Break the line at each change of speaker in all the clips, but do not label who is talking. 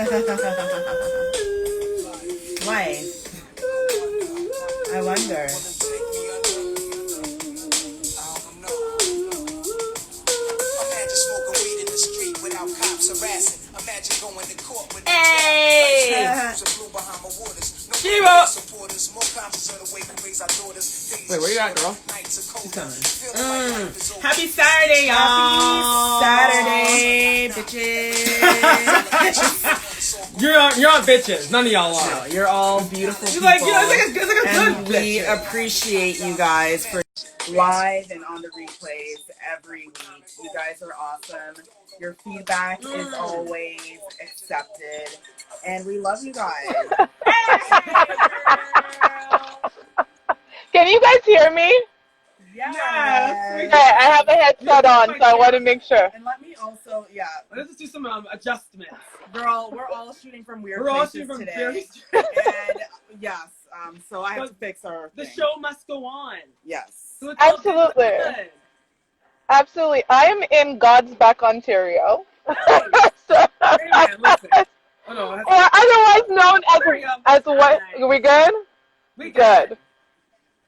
Why? I wonder. Hey!
Shiva! Wait, where you at, girl?
She's coming. Happy Saturday, y'all! Happy Saturday, bitches!
You're not bitches. None of y'all are.
No, you're all beautiful people.
Like, it's like a
and
good
we
bitch.
appreciate you guys for live and on the replays every week. You guys are awesome. Your feedback is always accepted. And we love you guys.
Can you guys hear me?
Yes.
Okay, I have a headset on, so I want to make sure.
And let me also,
Let's just do some adjustments.
Girl, we're all shooting from weird
We're all
places
shooting from
today.
very
And yes, so I have to fix our
The
thing.
show must go on.
Yes.
So it's all good.
Absolutely. Absolutely. I am in God's Back, Ontario. So,
Hey, man, listen. Oh, no,
or otherwise known as what? Are we good?
We
Good.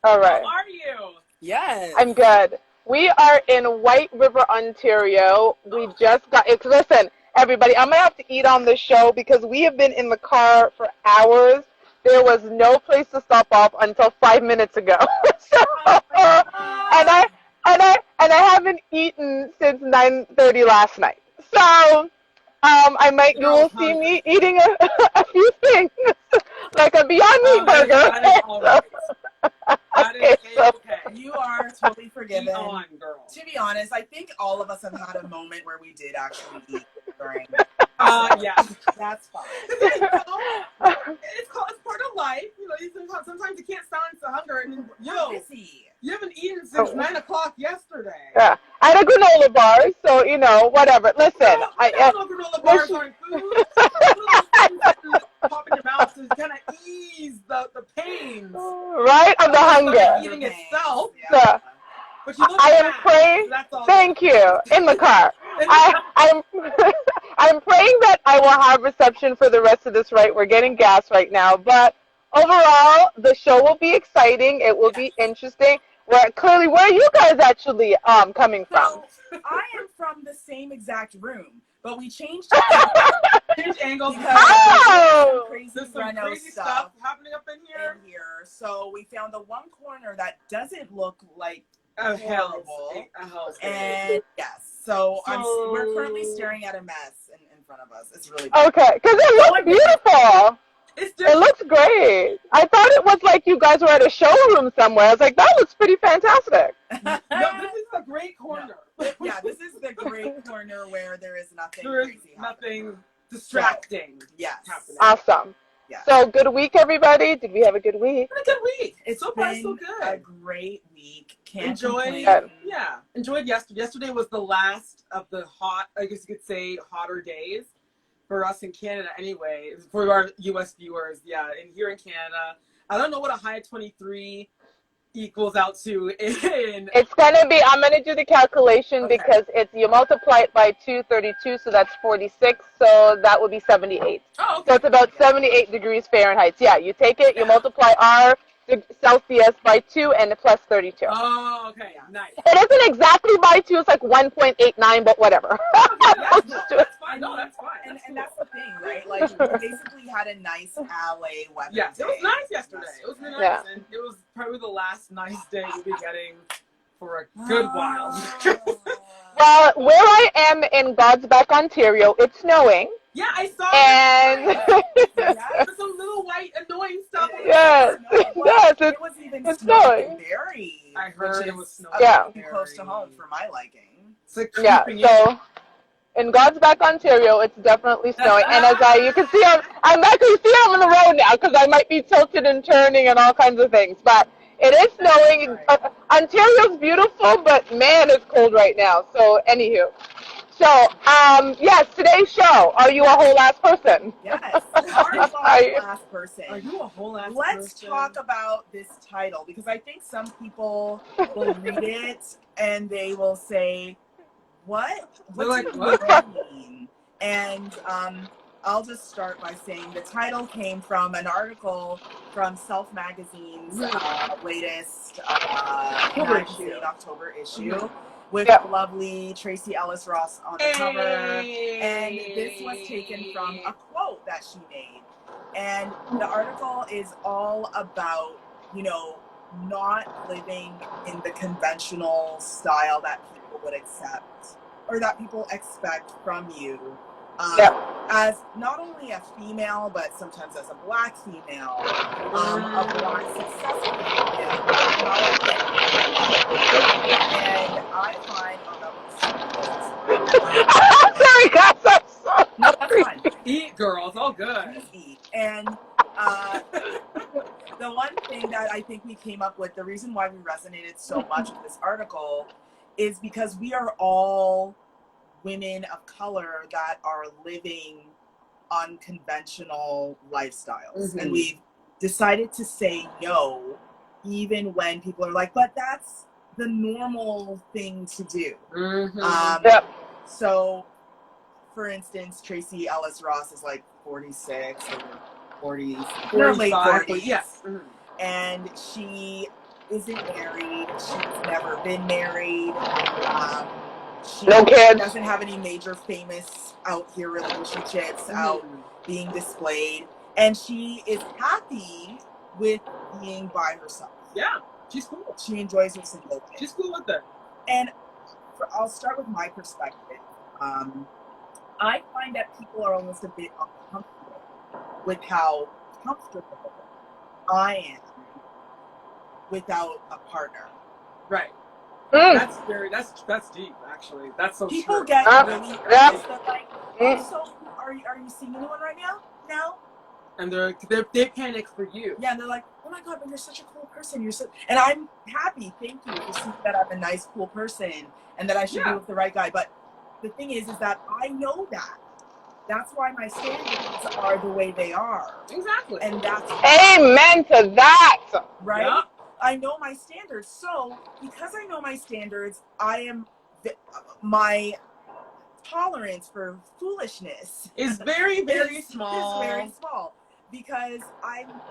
All right.
How are you?
Yes.
I'm good. We are in White River, Ontario. We just got it. Listen, everybody, I'm going to have to eat on this show because we have been in the car for hours. There was no place to stop off until 5 minutes ago. And I haven't eaten since 9:30 last night. So you will see me eating a few things, like a Beyond Meat burger.
That is okay.
You are totally forgiven.
On, girl.
To be honest, I think all of us have had a moment where we did actually eat during.
Yeah.
That's fine.
It's part of life. You know, sometimes you can't silence the hunger. And you haven't eaten since 9 o'clock yesterday.
Yeah, I had a granola bar, so whatever. Listen,
granola bars aren't food. Pop in your mouth to kind of ease the pains.
Right, of the hunger.
Eating itself.
Yeah. So,
But you look
I am praying. Thank you. In the car. I'm I'm praying that I will have reception for the rest of this. Right, we're getting gas right now, but overall, the show will be exciting. It will be interesting. Where are you guys actually coming from?
So, I am from the same exact room, but we changed
angles.
Oh!
There's some crazy stuff happening up in here.
So we found the one corner that doesn't look like
horrible.
And yes, so we're currently staring at a mess in front of us. It's really
okay, because it looks beautiful. It looks great. I thought it was like you guys were at a showroom somewhere. I was like, that looks pretty fantastic.
No, this is a great corner.
Yeah, this is the great corner where there is nothing crazy
nothing distracting.
Yes.
Happening. Awesome. Yeah. So, good week, everybody. Did we have a good week?
A good week.
It's
so far so good.
A great week.
Enjoyed yesterday. Yesterday was the last of the I guess you could say, hotter days. For us in Canada anyway, for our U.S. viewers, and here in Canada, I don't know what a high 23 equals out to in...
It's going to be, I'm going to do the calculation because you multiply it by 232, so that's 46, so that would be 78.
Oh, okay.
So it's about 78 degrees Fahrenheit. Yeah, you take it, you multiply our Celsius by 2 and plus 32.
Oh, okay. Nice.
It isn't exactly by 2. It's like 1.89, but whatever.
That's fine. No, that's fine.
And that's the thing, right? Like, we basically had a nice LA weather day.
It was nice yesterday. It was really nice. And it was probably the last nice day we'll be getting for a good while.
Well, where I am in God's Back, Ontario, it's snowing.
Yeah, I saw
and
there's some little white annoying stuff.
Yes,
it was even snowing.
I heard it was snowing.
Yeah,
close to home for my liking.
So in God's Back, Ontario, it's definitely snowing. And as you can see, I'm back. You see, I'm on the road now because I might be tilted and turning and all kinds of things. But it is snowing. Ontario's beautiful, but man, it's cold right now. So, anywho. So, yes, today's show. Are you a whole ass person?
Yes. Are you a whole ass person?
Are you a whole ass person?
Let's talk about this title because I think some people will read it and they will say, what? What do you mean? And I'll just start by saying the title came from an article from Self Magazine's latest October issue with the lovely Tracy Ellis Ross on the cover. And this was taken from a quote that she made. And the article is all about, you know, not living in the conventional style that people would accept or that people expect from you. As not only a female, but sometimes as a Black female, a Black successful female. And I find,
sorry, guys, I'm sorry.
No, that's fine.
Eat, girl. It's all good.
Eat. And the one thing that I think we came up with, the reason why we resonated so much with this article is because we are all women of color that are living unconventional lifestyles. And we've decided to say no, even when people are like, but that's the normal thing to do. So, for instance, Tracy Ellis Ross is like 46 or 40s, or late 40s. Yes. And she isn't married. She's never been married. She doesn't have any major famous out here relationships out being displayed. And she is happy with being by herself.
Yeah, she's cool.
She enjoys her single life.
She's cool with it.
And I'll start with my perspective. I find that people are almost a bit uncomfortable with how comfortable I am without a partner.
Right. That's deep, actually. That's so
people
true.
Get really nervous. They're like, so are you seeing anyone right now?
And they panic for you.
Yeah, and they're like, oh my God, but you're such a cool person. And I'm happy, thank you, to see that I'm a nice, cool person and that I should be with the right guy. But the thing is that I know that. That's why my standards are the way they are.
Exactly.
And that's
amen to that.
Right?
Yep.
I know my standards. So because I know my standards, my tolerance for foolishness
is very, very small.
Is very small. Because I'm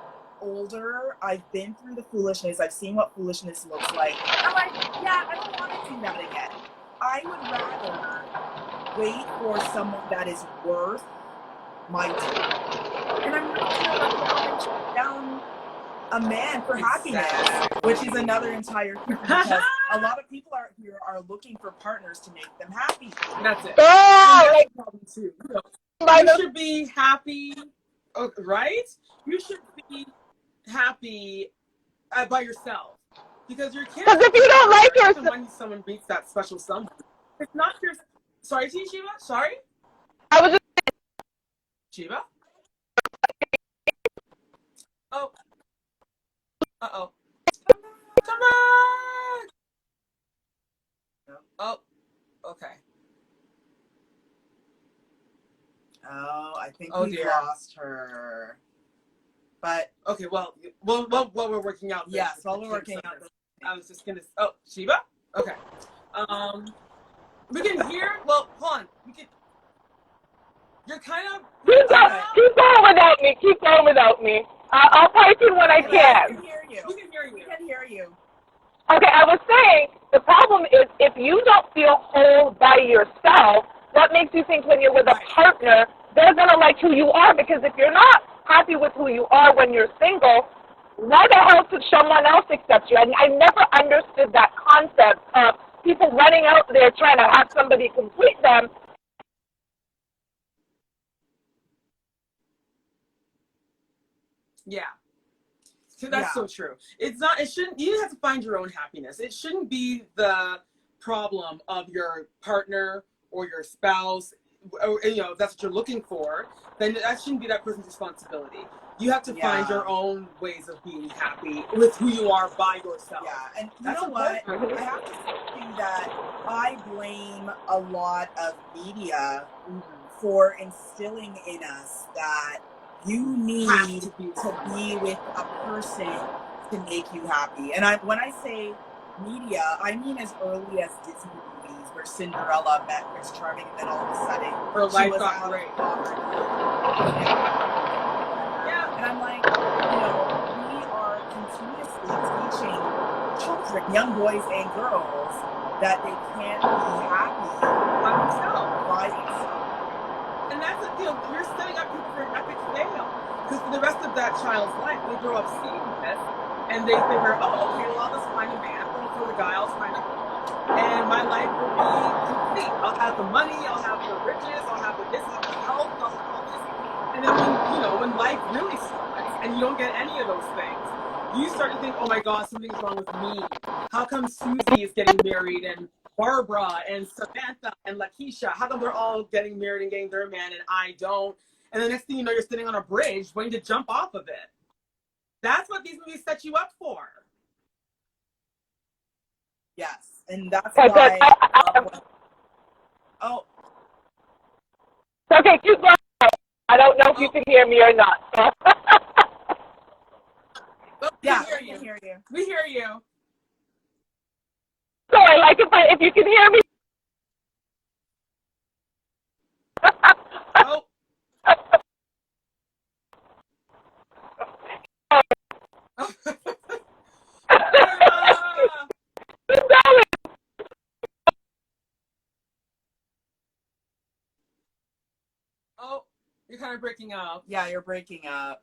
older, I've been through the foolishness, I've seen what foolishness looks like. I'm like, yeah, I don't want to do that again. I would rather wait for someone that is worth my time. And I'm not going to shut down a man for happiness, which is another entire thing. Because a lot of people out here are looking for partners to make them happy.
That's it.
Oh,
too. You should be happy, right? You should be happy by yourself. Because you can't.
Because if you don't like yourself,
when someone beats that special someone, it's not your. Sorry, Shiva. Sorry.
I was just.
Shiva. Oh. Uh-oh. Come on. Oh. Okay.
Oh, I think we
dear.
lost her. But
okay, well, while we're working out.
Yes, while we're working out.
I was just gonna. Oh, Shiva. Okay. We can hear. Well, hold on. We can. You're kind of.
Keep going without me. Keep going without me. I'll pipe in when I can.
We can hear you.
We can hear you.
We can hear you.
Okay, I was saying the problem is if you don't feel whole by yourself, what makes you think when you're with a partner they're gonna like who you are? Because if you're not happy with who you are when you're single, why the hell should someone else accept you? I never understood that concept of people running out there trying to have somebody complete them.
Yeah. So that's so true. It's not, it shouldn't, you have to find your own happiness. It shouldn't be the problem of your partner or your spouse, or, you know, if that's what you're looking for, then that shouldn't be that person's responsibility. You have to find your own ways of being happy with who you are by yourself.
Yeah, and you
that's
know what?
important.
I have to say that I blame a lot of media for instilling in us that you need to be with a person to make you happy. And when I say media, I mean as early as Disney movies, where Cinderella met Prince Charming, and then all of a sudden
Her
she
life
was
got
out
great.
of poverty. Yeah, and I'm like, we are continuously teaching children, young boys and girls, that they can't be happy
By themselves.
by themselves.
And that's the deal. You're setting up people for an epic fail. Because for the rest of that child's life, they grow up seeing this, and they figure, oh, okay, well, I'll just find a man, or for the guy, I'll find a girl, and my life will be complete. I'll have the money, I'll have the riches, I'll have the this, I'll have the health, I'll have all this. And then when life really starts, and you don't get any of those things, you start to think, oh my God, something's wrong with me. How come Susie is getting married, and Barbara and Samantha and Lakeisha, how come they're all getting married and getting their man and I don't? And the next thing you know, you're sitting on a bridge waiting to jump off of it. That's what these movies set you up for.
Yes, and that's why. Oh,
Okay, keep going. I don't know if you can hear me or not.
Oh,
yeah,
we
I can hear you.
We hear you.
Sorry, like if you can hear me.
Oh. Oh, you're kind of breaking up.
Yeah, you're breaking up.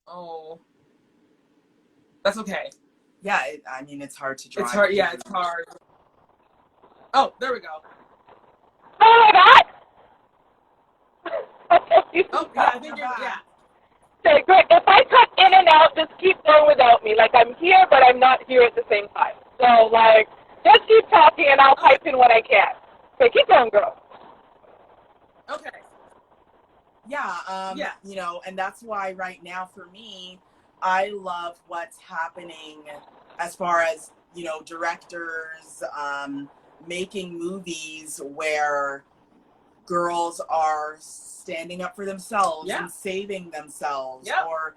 Oh, that's okay.
Yeah, I mean, it's hard to drive.
It's hard. Yeah, it's hard. Oh, there we go.
Oh my God!
Oh, yeah, I think you're, yeah.
Okay, great. If I cut in and out, just keep going without me. Like, I'm here, but I'm not here at the same time. So, like, just keep talking, and I'll pipe in when I can. Okay, keep going, girl.
Okay.
Yeah, and that's why right now for me, I love what's happening as far as, directors making movies where girls are standing up for themselves and saving themselves or,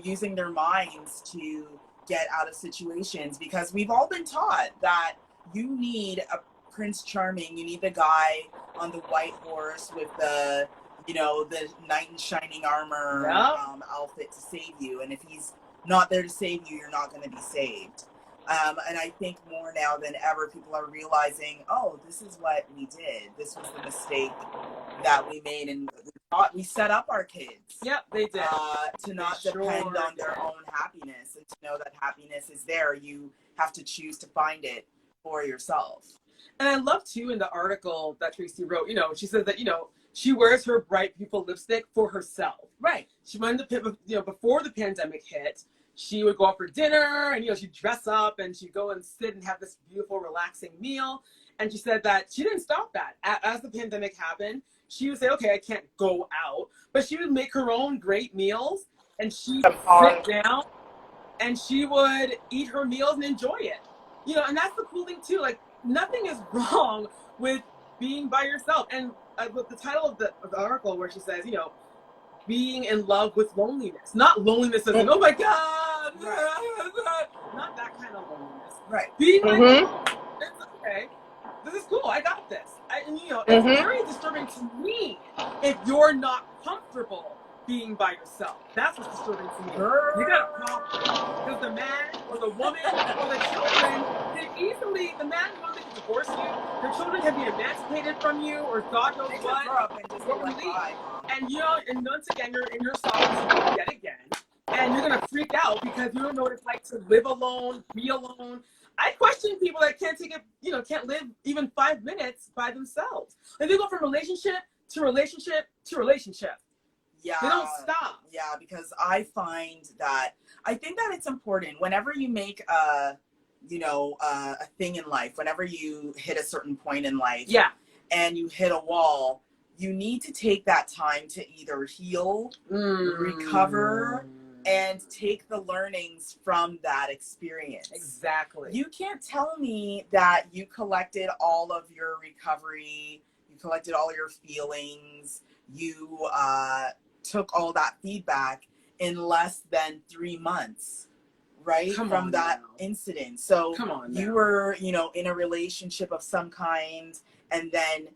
using their minds to get out of situations, because we've all been taught that you need a Prince Charming, you need the guy on the white horse with the knight in shining armor outfit to save you. And if he's not there to save you, you're not going to be saved. And I think more now than ever, people are realizing, oh, this is what we did. This was the mistake that we made. And we set up our kids.
Yep, they did.
To not depend on their own happiness, and to know that happiness is there. You have to choose to find it for yourself.
And I love, too, in the article that Tracy wrote, she says that, she wears her bright pupil lipstick for herself.
Right.
She went before the pandemic hit, she would go out for dinner and, she'd dress up and she'd go and sit and have this beautiful, relaxing meal. And she said that she didn't stop that. As the pandemic happened, she would say, okay, I can't go out. But she would make her own great meals and she'd sit down and she would eat her meals and enjoy it. And that's the cool thing, too. Like, nothing is wrong with being by yourself. And with the title of the article where she says, being in love with loneliness. Not loneliness as in, oh my God, not that kind of loneliness.
Right.
Being like, it's okay. This is cool. I got this. It's very disturbing to me if you're not comfortable being by yourself. That's what's disturbing to me. You got a problem. Because the man or the woman or the children, the man knows they can divorce you, your children can be emancipated from you, or God knows what. And and once again, you're in your solitude yet again, and you're gonna freak out because you don't know what it's like to live alone, be alone. I question people that can't can't live even 5 minutes by themselves. And they go from relationship to relationship to relationship.
Yeah.
They don't stop.
Yeah, because I think that it's important whenever you make a thing in life, whenever you hit a certain point in life, and you hit a wall, you need to take that time to either heal, recover, and take the learnings from that experience.
Exactly.
You can't tell me that you collected all of your recovery, you collected all your feelings, you took all that feedback in less than 3 months. right?
Come
From
on
that
now.
incident. So
Come on
you
now.
were, you know, in a relationship of some kind, and then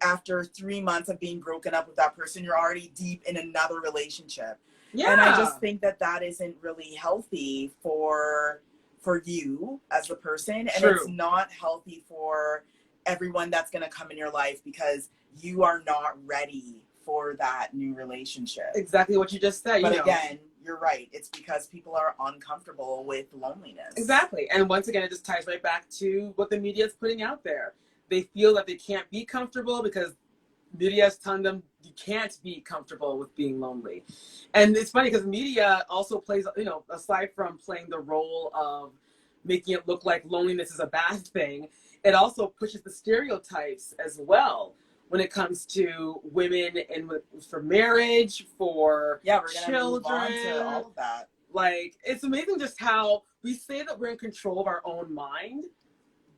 after 3 months of being broken up with that person, you're already deep in another relationship.
Yeah.
And I just think that that isn't really healthy for you as a person, and
True.
it's not healthy for everyone that's going to come in your life, because you are not ready for that new relationship.
Exactly what you just said.
But
you know.
again, you're right. It's because people are uncomfortable with loneliness.
Exactly. And once again, it just ties right back to what the media is putting out there. They feel that they can't be comfortable because media is telling them you can't be comfortable with being lonely. And it's funny because media also plays, you know, aside from playing the role of making it look like loneliness is a bad thing, it also pushes the stereotypes as well when it comes to women and for marriage, for
Yeah, we're
children.
gonna move on to all of that.
Like, it's amazing just how we say that we're in control of our own mind,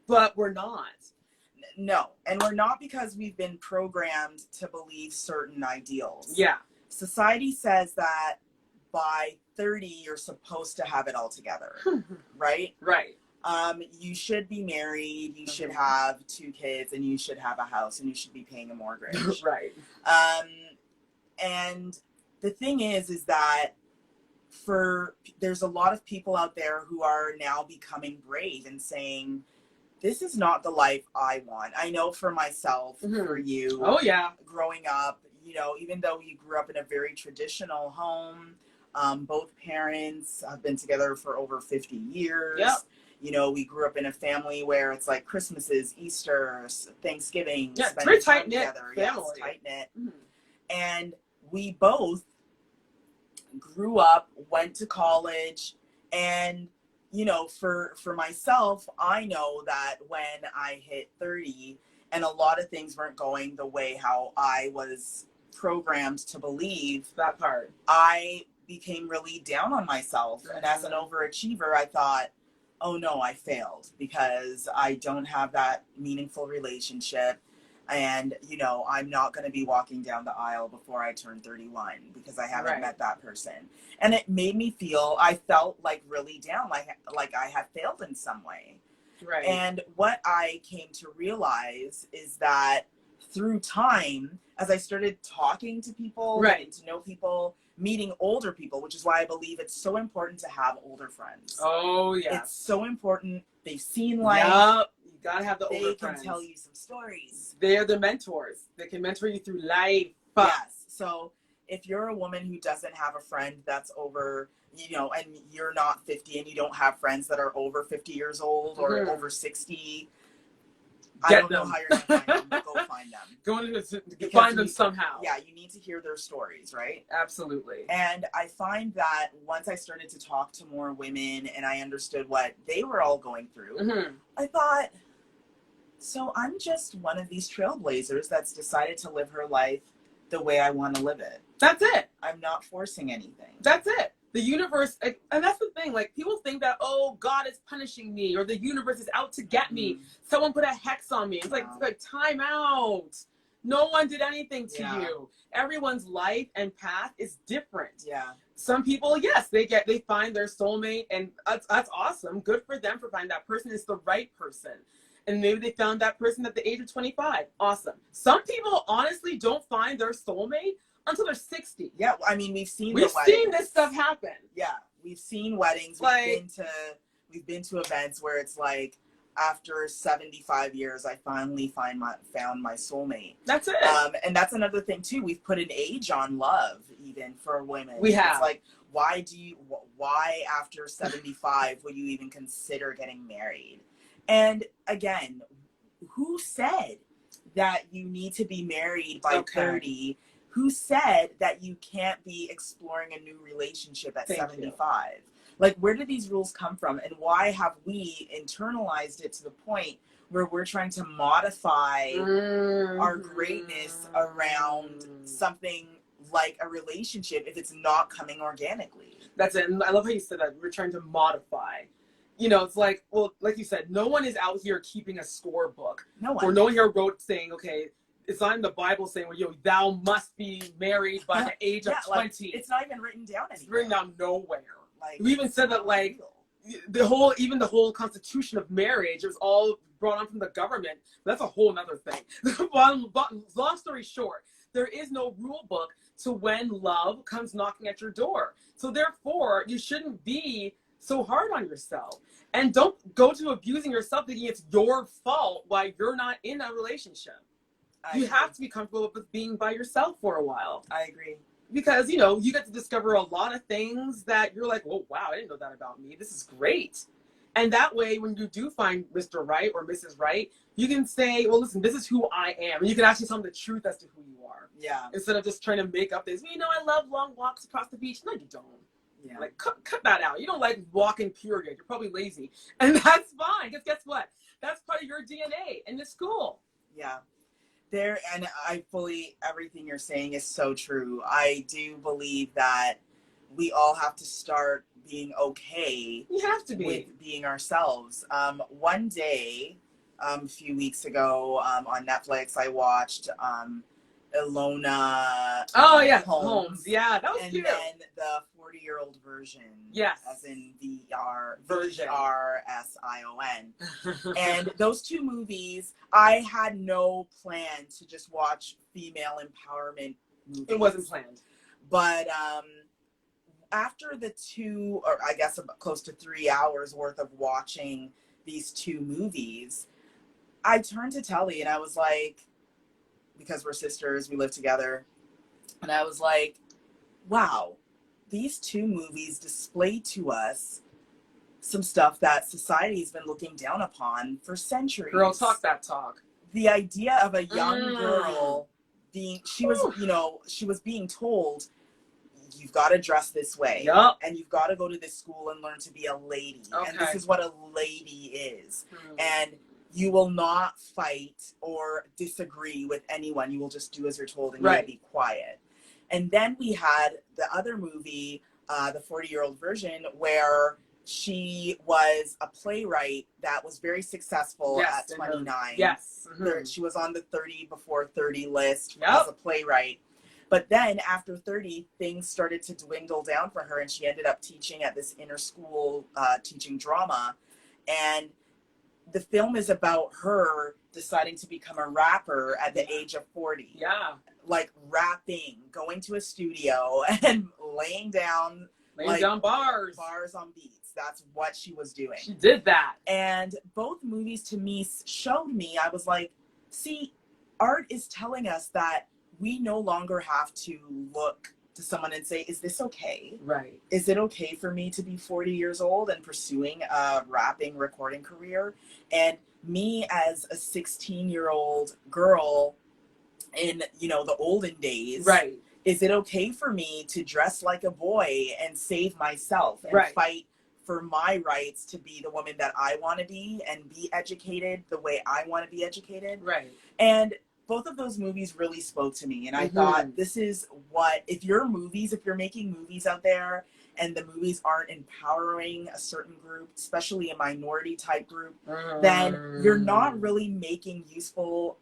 but we're not.
No, and we're not, because we've been programmed to believe certain ideals.
Yeah.
Society says that by 30 you're supposed to have it all together, right?
Right.
You should be married, you should have 2 kids, and you should have a house, and you should be paying a mortgage.
Right.
And the thing is that there's a lot of people out there who are now becoming brave and saying, this is not the life I want. I know for myself, for you,
oh yeah,
growing up, you know, even though you grew up in a very traditional home, both parents have been together for over 50 years.
Yep.
You know, we grew up in a family where it's like Christmases, Easter, Thanksgiving,
yeah,
spending
very
time
tight knit
together.
family.
Yes, tight knit. And we both grew up, went to college, and you know, for myself, I know that when I hit 30 and a lot of things weren't going the way how I was programmed to believe,
that part,
I became really down on myself. And as an overachiever, I thought, oh no, I failed because I don't have that meaningful relationship. And, you know, I'm not going to be walking down the aisle before I turn 31 because I haven't met that person. And it made me feel, I felt like really down, like I had failed in some way.
Right.
And what I came to realize is that through time, as I started talking to people, getting to know people, meeting older people, which is why I believe it's so important to have older friends.
Oh, yeah.
It's so important. They've seen life.
Yep. You gotta have the older friends.
They can tell you some stories.
They're the mentors. They can mentor you through life.
Yes. So if you're a woman who doesn't have a friend that's over, you know, and you're not 50 and you don't have friends that are over 50 years old or over 60, I don't know how you're going to find them, but go find them.
Find them somehow.
Yeah, you need to hear their stories, right?
Absolutely.
And I find that once I started to talk to more women and I understood what they were all going through, I thought, so I'm just one of these trailblazers that's decided to live her life the way I want to live it.
That's it.
I'm not forcing anything.
That's it. The universe, and that's the thing, like, people think that, oh, God is punishing me, or the universe is out to get me. Someone put a hex on me. It's like time out. No one did anything to you. Everyone's life and path is different.
Yeah.
Some people, yes, they find their soulmate, and that's awesome. Good for them for finding that person is the right person. And maybe they found that person at the age of 25. Awesome. Some people honestly don't find their soulmate until they're 60.
Yeah, I mean, we've seen
this stuff happen.
Yeah, we've seen weddings. We've been to events where it's like, after 75 years, I finally found my soulmate.
That's it.
And that's another thing too. We've put an age on love, even for women.
We have.
It's like, why after 75 would you even consider getting married? And again, who said that you need to be married by 30? Who said that you can't be exploring a new relationship at 75? Like, where do these rules come from? And why have we internalized it to the point where we're trying to modify our greatness around something like a relationship if it's not coming organically?
That's it. And I love how you said that. We're trying to modify. You know, it's like, well, like you said, no one is out here keeping a scorebook.
No one.
Or no one here wrote saying, okay, it's not in the Bible saying, well, yo, thou must be married by the age of 20.
Like, it's not even written down anywhere.
It's written down nowhere.
Like,
we even said that, like, the whole constitution of marriage, it was all brought on from the government. That's a whole nother thing. Long story short, there is no rule book to when love comes knocking at your door. So therefore, you shouldn't be so hard on yourself. And don't go to abusing yourself thinking it's your fault while you're not in a relationship. You have to be comfortable with being by yourself for a while.
I agree.
Because, you know, you get to discover a lot of things that you're like, oh, wow, I didn't know that about me. This is great. And that way, when you do find Mr. Right or Mrs. Right, you can say, well, listen, this is who I am. And you can actually tell them the truth as to who you are.
Yeah.
Instead of just trying to make up this, you know, I love long walks across the beach. No, you don't.
Yeah.
Like, cut that out. You don't like walking period. You're probably lazy. And that's fine. Because guess what? That's part of your DNA in the school.
Yeah. And everything you're saying is so true. I do believe that we all have to start being okay.
You have to be.
With being ourselves. One day, a few weeks ago, on Netflix, I watched Ilona
Holmes. Yeah, that was cute.
And then the 40-year-old version.
Yes.
As in VR.
Version.
VRSION. And those two movies, I had no plan to just watch female empowerment movies.
It wasn't planned.
But after the 2, or I guess close to 3 hours worth of watching these two movies, I turned to Telly and I was like, because we're sisters, we live together, and I was like, wow, these two movies display to us some stuff that society's been looking down upon for centuries.
Girl, talk that talk.
The idea of a young girl she was being told, you've got to dress this way.
Yep.
And you've got to go to this school and learn to be a lady.
Okay.
And this is what a lady is. And you will not fight or disagree with anyone. You will just do as you're told and you'll be quiet. And then we had the other movie, the 40-year-old version, where she was a playwright that was very successful at 29.
Yes.
She was on the 30 before 30 list as a playwright. But then after 30, things started to dwindle down for her, and she ended up teaching at this inner school, teaching drama. And the film is about her deciding to become a rapper at the age of 40.
Yeah.
Like rapping, going to a studio and laying down
bars
on beats. That's what she was doing.
She did that.
And both movies to me showed me, I was like, see, art is telling us that we no longer have to look to someone and say, is this okay?
Right.
Is it okay for me to be 40 years old and pursuing a rapping recording career? And me as a 16-year-old girl in, the olden days,
right,
is it okay for me to dress like a boy and save myself and fight for my rights to be the woman that I want to be and be educated the way I want to be educated?
Right.
And both of those movies really spoke to me. And I thought, this is what, if you're making movies out there and the movies aren't empowering a certain group, especially a minority type group, then you're not really making useful,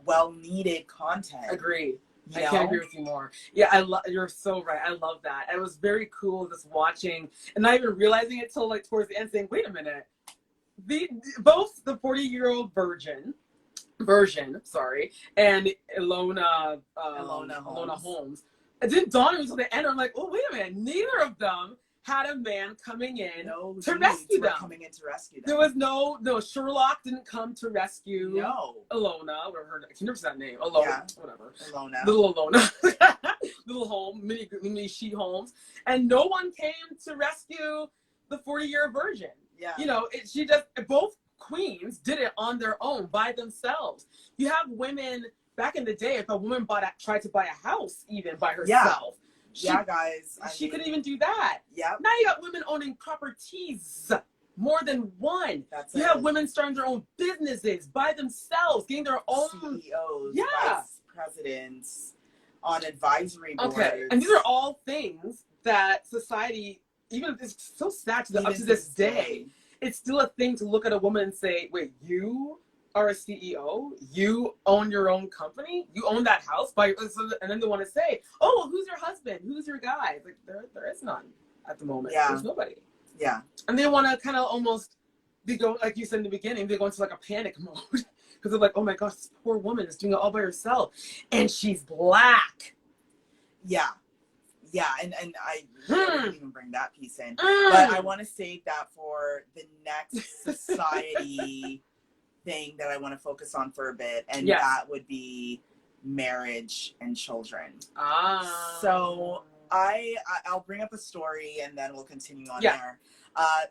well-needed content.
Agree. I can't agree with you more. Yeah, you're so right. I love that. I was very cool just watching and not even realizing it till like towards the end saying, wait a minute. Both the 40-year-old version, and Ilona Holmes. It didn't dawn on me until the end. I'm like, oh, wait a minute. Neither of them had a man coming in to rescue them. There was no Sherlock didn't come to rescue Ilona, whatever her, I can never say that name. Whatever. Little Ilona. Little home, mini she Holmes. And no one came to rescue the 40-year version. Yeah. She just, both queens did it on their own by themselves. You have women back in the day, if a woman tried to buy a house even by herself.
Guys.
She couldn't even do that. Yeah. Now you got women owning properties, more than one. You have women starting their own businesses by themselves, getting their own
CEOs, vice presidents, on advisory boards. Okay,
and these are all things that society, even if it's so sad up to this day, it's still a thing to look at a woman and say, wait, you are a CEO? You own your own company? You own that house? And then they want to say, oh, who's your husband? Who's your guy? Like, there is none. at the moment.
Yeah.
There's nobody.
Yeah.
And they want to kind of almost go, like you said in the beginning, they go into like a panic mode because they're like, oh my gosh, this poor woman is doing it all by herself, and she's Black.
Yeah. Yeah, and I didn't even bring that piece in. But I want to save that for the next society thing that I want to focus on for a bit, and that would be marriage and children. So I'll bring up a story and then we'll continue on there.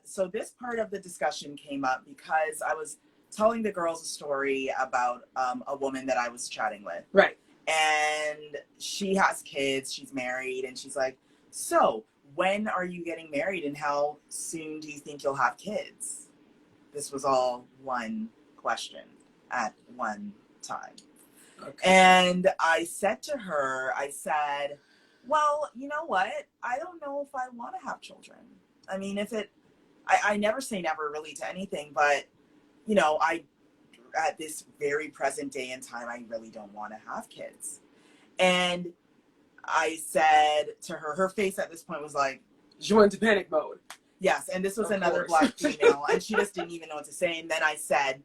So this part of the discussion came up because I was telling the girls a story about a woman that I was chatting with.
Right.
And she has kids, she's married, and she's like, so when are you getting married and how soon do you think you'll have kids? This was all one question at one time. Okay. And I said to her, I said, well, you know what? I don't know if I want to have children. I mean, I never say never really to anything, but, you know, at this very present day and time, I really don't want to have kids. And I said to her, her face at this point was like,
she went into panic mode.
Yes. And this was another Black female, and she just didn't even know what to say. And then I said,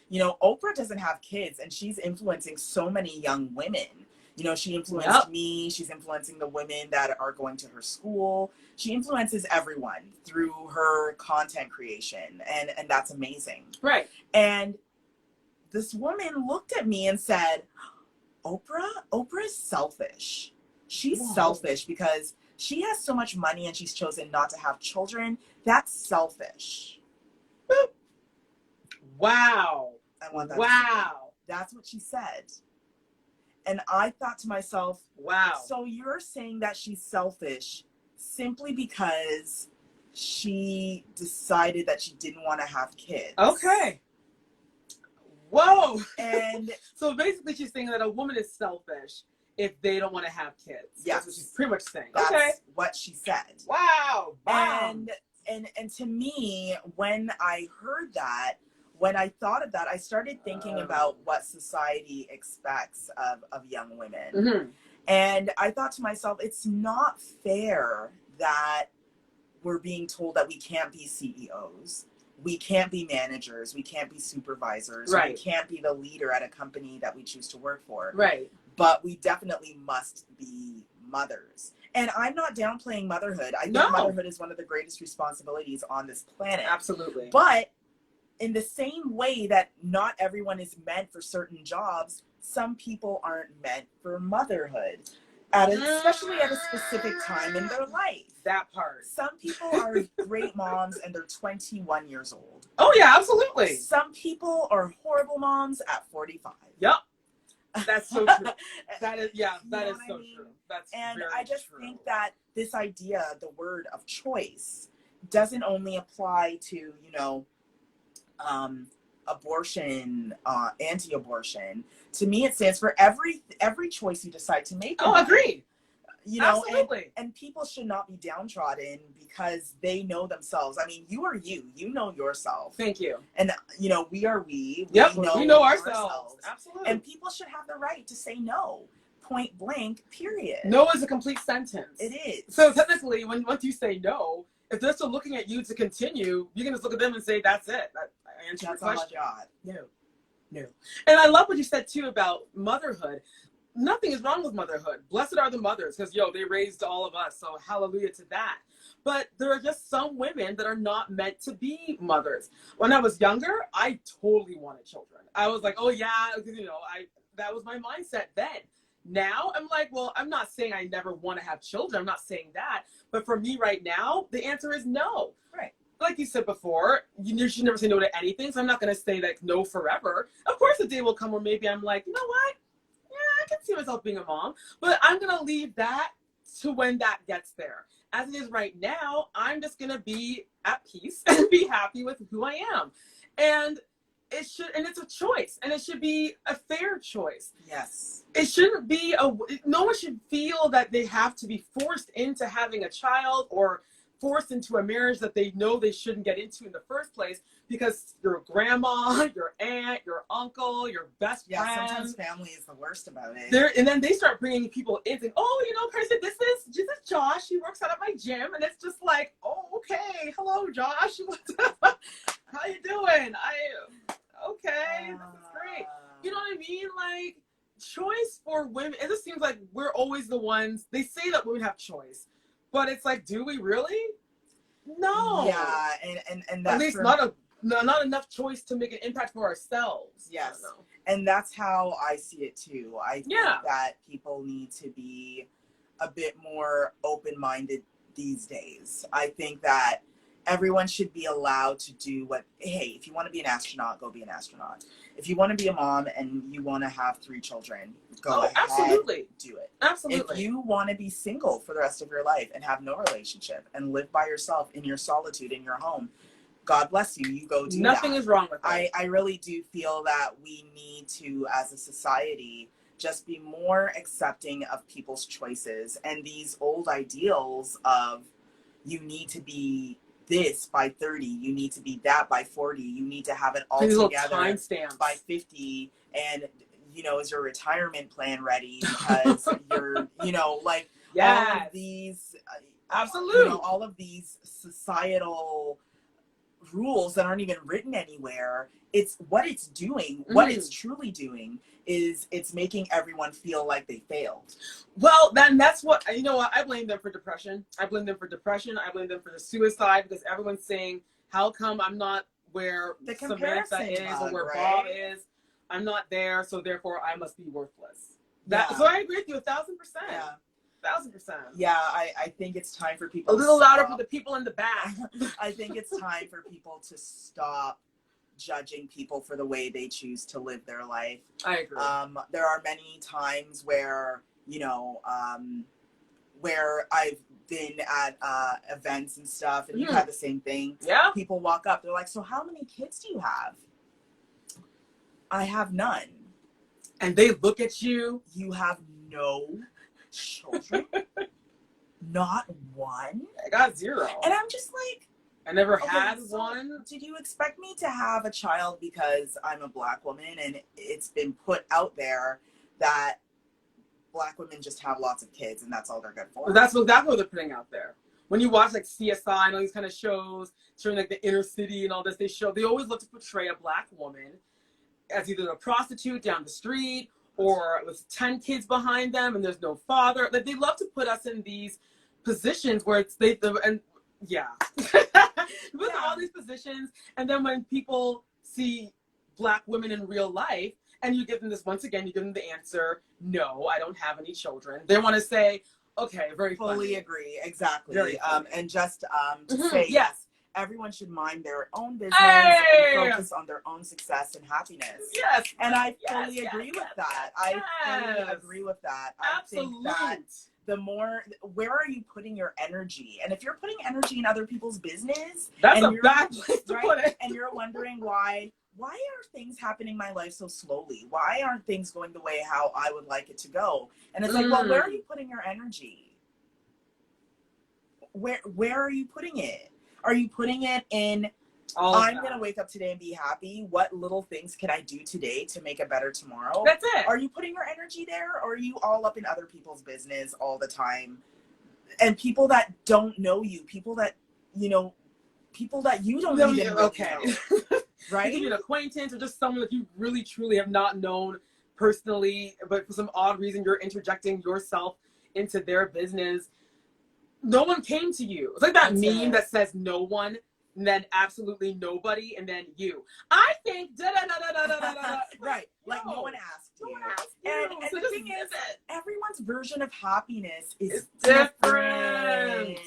you know, Oprah doesn't have kids, and she's influencing so many young women. You know, she influenced me. She's influencing the women that are going to her school. She influences everyone through her content creation. And that's amazing.
Right.
And this woman looked at me and said, Oprah is selfish. She's selfish because she has so much money and she's chosen not to have children. That's selfish. Boop.
Wow.
I want that.
Wow.
That's what she said. And I thought to myself,
wow. So
you're saying that she's selfish simply because she decided that she didn't want to have kids.
Okay. Whoa.
And
so basically she's saying that a woman is selfish if they don't want to have kids.
Yes.
That's what she's pretty much saying.
That's what she said.
Wow.
And to me, when I heard that, when I thought of that, I started thinking about what society expects of young women.
Mm-hmm.
And I thought to myself, it's not fair that we're being told that we can't be CEOs. We can't be managers. We can't be supervisors.
Right.
We can't be the leader at a company that we choose to work for.
Right.
But we definitely must be mothers. And I'm not downplaying motherhood. I think motherhood is one of the greatest responsibilities on this planet.
Absolutely.
But in the same way that not everyone is meant for certain jobs, some people aren't meant for motherhood. Especially at a specific time in their life.
That part.
Some people are great moms and they're 21 years old.
Oh yeah, absolutely.
Some people are horrible moms at 45.
Yep. That's so true. That is so true. That's
I just think that this idea, the word of choice, doesn't only apply to, you know, abortion, anti-abortion. To me, it stands for every choice you decide to make.
Oh, agreed.
You know,
absolutely.
And people should not be downtrodden because they know themselves. I mean, you are you. You know yourself.
Thank you.
And you know, we are we.
Yep. We know ourselves. Absolutely.
And people should have the right to say no. Point blank. Period.
No is a complete sentence.
It is.
So technically, once you say no, if they're still looking at you to continue, you can just look at them and say, "That's it. I answered your question." No. And I love what you said too about motherhood. Nothing is wrong with motherhood. Blessed are the mothers, because they raised all of us. So hallelujah to that. But there are just some women that are not meant to be mothers. When I was younger, I totally wanted children. I was like, oh yeah, that was my mindset then. Now I'm like, well, I'm not saying I never want to have children. I'm not saying that. But for me right now, the answer is no.
Right.
Like you said before, you should never say no to anything. So I'm not going to say like no forever. Of course, a day will come where maybe I'm like, you know what? Yeah, I can see myself being a mom. But I'm going to leave that to when that gets there. As it is right now, I'm just going to be at peace and be happy with who I am. And it's a choice, and it should be a fair choice.
Yes.
It shouldn't be no one should feel that they have to be forced into having a child or forced into a marriage that they know they shouldn't get into in the first place because your grandma, your aunt, your uncle, your best friend.
Yeah, sometimes family is the worst about it.
And then they start bringing people in, saying, "Oh, you know, Kirsten, this is Josh. He works out at my gym," and it's just like, "Oh, okay, hello, Josh. How you doing? Okay, this is great." You know what I mean? Like, choice for women. It just seems like we're always the ones. They say that women have choice, but it's like, do we really? No.
Yeah, and that's
at least not enough choice to make an impact for ourselves.
Yes, and that's how I see it too. I think that people need to be a bit more open-minded these days. I think that everyone should be allowed to do hey, if you want to be an astronaut, go be an astronaut. If you want to be a mom and you want to have 3 children, go ahead,
absolutely.
Do it.
Absolutely.
If you want to be single for the rest of your life and have no relationship and live by yourself in your solitude in your home, God bless you. You go do
Nothing
that.
is wrong with that.
I really do feel that we need to, as a society, just be more accepting of people's choices and these old ideals of you need to be this by 30, you need to be that by 40, you need to have it all together by 50, and you know, is your retirement plan ready because you're, you know, like all of these
absolutely,
you know, all of these societal rules that aren't even written anywhere. It's what it's doing, what it's truly doing is it's making everyone feel like they failed.
Well, then that's what, you know what, I blame them for depression. I blame them for the suicide, because everyone's saying, how come I'm not where Samantha is or where Bob is? I'm not there, so therefore I must be worthless. So I agree with you 1,000%.
Yeah.
1,000%.
Yeah, I think it's time for people
a little louder for the people in the back.
I think it's time for people to stop judging people for the way they choose to live their life.
I agree.
There are many times where, you know, where I've been at events and stuff, and you've had the same thing.
Yeah.
People walk up, they're like, "So how many kids do you have?" I have none.
And they look at you.
You have no children? Not one?
I got 0.
And I'm just like,
I never had one.
Did you expect me to have a child because I'm a Black woman and it's been put out there that Black women just have lots of kids and that's all they're good for?
Well, that's what they're putting out there. When you watch like CSI and all these kind of shows showing like the inner city and all this, they always look to portray a Black woman as either a prostitute down the street or with 10 kids behind them and there's no father. Like, they love to put us in these positions where it's all these positions, and then when people see Black women in real life and you give them this, once again, you give them the answer, no, I don't have any children. They want to say, okay, very
fully
funny.
Agree, exactly.
Very
and just to say, yes, everyone should mind their own business and focus on their own success and happiness.
Yes.
And I fully agree with that. I fully agree with that.
Absolutely.
I think that the more, where are you putting your energy? And if you're putting energy in other people's business,
that's a bad place to put it.
And you're wondering why are things happening in my life so slowly? Why aren't things going the way how I would like it to go? And it's like, well, where are you putting your energy? Where are you putting it? Are you putting it in, I'm going to wake up today and be happy? What little things can I do today to make a better tomorrow?
That's it.
Are you putting your energy there? Or are you all up in other people's business all the time? And people that don't know you, people that, you know, people that you don't even know. Right?
You can be an acquaintance or just someone that you really, truly have not known personally, but for some odd reason, you're interjecting yourself into their business. No one came to you. It's like that meme that says no one, and then absolutely nobody, and then you. I think da-da-da-da-da-da-da-da.
Right. Like no one asked you.
No one asked you.
And
So
the thing is, everyone's version of happiness is
different.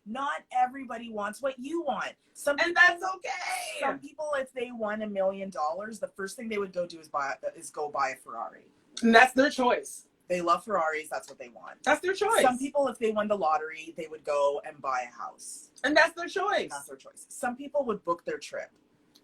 Not everybody wants what you want.
And that's okay.
Some people, if they won $1 million, the first thing they would go do is go buy a Ferrari.
And that's their choice.
They love Ferraris. That's what they want.
That's their choice.
Some people, if they won the lottery, they would go and buy a house.
And that's their choice.
And that's their choice. Some people would book their trip.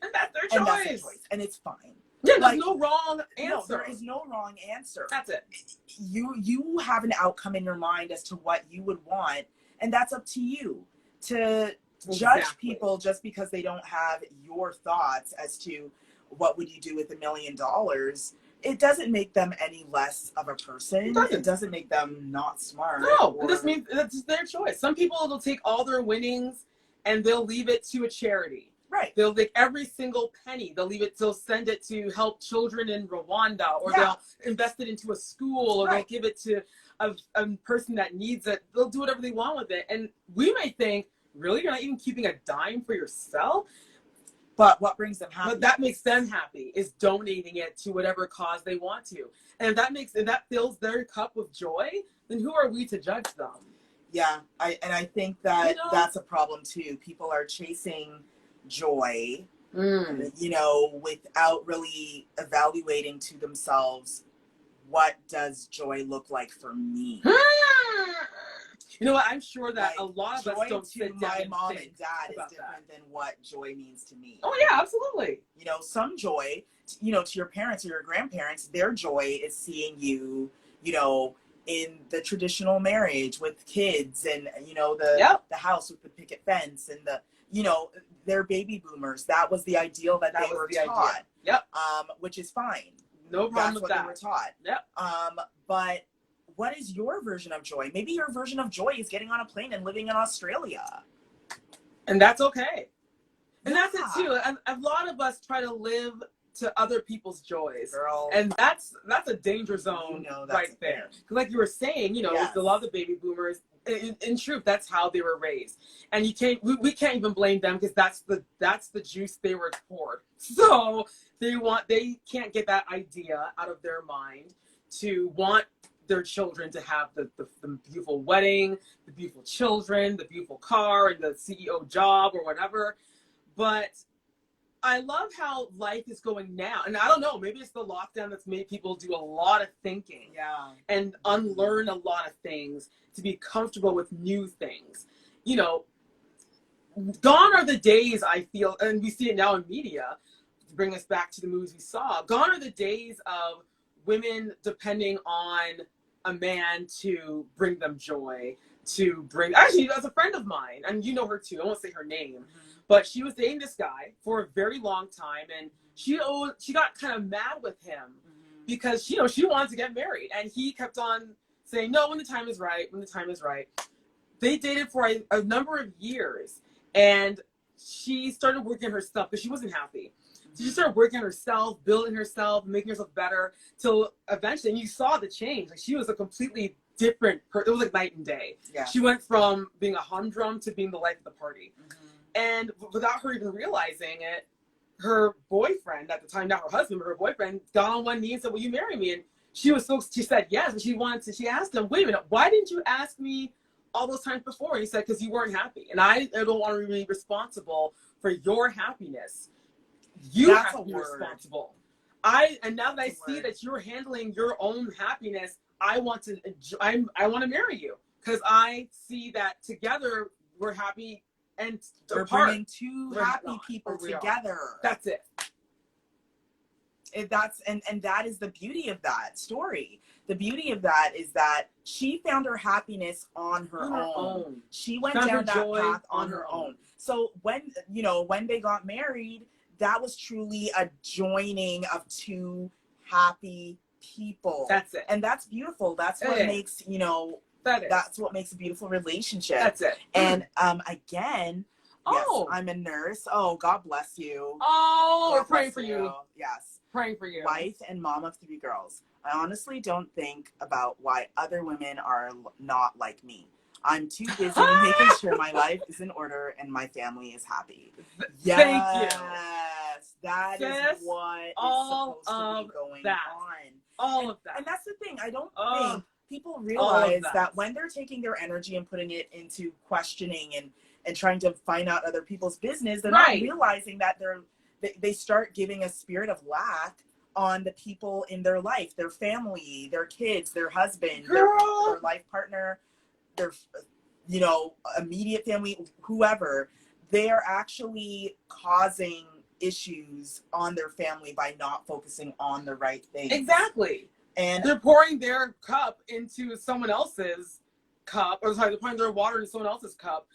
And that's their choice.
And that's their choice. And it's fine.
Yeah, there's no wrong answer.
No, there is no wrong answer.
That's it.
You have an outcome in your mind as to what you would want, and that's up to you to judge
Exactly.
people just because they don't have your thoughts as to what would you do with $1 million. It doesn't make them any less of a person. It doesn't make them not smart.
No, it just means that's their choice. Some people will take all their winnings and they'll leave it to a charity.
Right.
They'll take every single penny. They'll send it to help children in Rwanda, or they'll invest it into a school, or they'll give it to a person that needs it. They'll do whatever they want with it. And we may think, really, you're not even keeping a dime for yourself?
But what brings them happy?
But that makes them happy is donating it to whatever cause they want to. And if that fills their cup with joy, then who are we to judge them?
Yeah, I think that that's a problem too. People are chasing joy, without really evaluating to themselves, what does joy look like for me?
You know what? I'm sure that a lot of us don't sit down
my mom and dad is different
that.
than what joy means to me.
Oh yeah, absolutely.
Some joy, to your parents or your grandparents, their joy is seeing you, in the traditional marriage with kids and, the house with the picket fence and they're baby boomers. That was the ideal that they were taught.
Yep.
Which is fine.
No problem
with
that.
That's what they were taught.
Yep.
But what is your version of joy? Maybe your version of joy is getting on a plane and living in Australia.
And that's okay. And that's it too. And a lot of us try to live to other people's joys.
Girl.
And that's a danger zone right there. Because like you were saying, a lot of the baby boomers, in truth, that's how they were raised. And we can't even blame them, because that's the juice they were poured. So they can't get that idea out of their mind to want their children to have the beautiful wedding, the beautiful children, the beautiful car, and the CEO job or whatever. But I love how life is going now. And I don't know, maybe it's the lockdown that's made people do a lot of thinking and unlearn a lot of things to be comfortable with new things. Gone are the days, I feel, and we see it now in media, to bring us back to the movies we saw. Gone are the days of women depending on a man to bring them joy, actually, as a friend of mine, and you know her too, I won't say her name, but she was dating this guy for a very long time, and she got kind of mad with him because she wanted to get married, and he kept on saying, no, when the time is right, They dated for a number of years, and she started working her stuff because she wasn't happy. So she started working on herself, building herself, making herself better, till eventually, and you saw the change. Like, she was a completely different person. It was like night and day. Yeah. She went from being a humdrum to being the life of the party. And without her even realizing it, her boyfriend at the time, not her husband, but her boyfriend, got on one knee and said, will you marry me? And she said yes, and she asked him, wait a minute, why didn't you ask me all those times before? And he said, because you weren't happy. And I don't want to be responsible for your happiness. You have to be responsible. And now that I see that you're handling your own happiness, I want to marry you, because I see that together we're happy, and
we're bringing two happy people together.
That's it.
And that is the beauty of that story. The beauty of that is that she found her happiness on her own. She went down that path on her own. So when they got married, that was truly a joining of two happy people.
That's it.
And that's beautiful. That's what makes, that's what makes a beautiful relationship.
That's it.
And again, yes, I'm a nurse. Oh, God bless you.
Oh, we're praying for you.
Yes.
Praying for you.
Wife and mom of 3 girls. I honestly don't think about why other women are not like me. I'm too busy making sure my life is in order and my family is happy. Yes.
Thank you.
That is what is supposed to be going on.
All of that.
And that's the thing. I don't think people realize that when they're taking their energy and putting it into questioning and trying to find out other people's business, they're not realizing that they start giving a spirit of lack on the people in their life, their family, their kids, their husband, their life partner, their immediate family, whoever. They are actually causing issues on their family by not focusing on the right things.
Exactly. And they're pouring their cup into someone else's cup, or sorry, they're pouring their water into someone else's cup.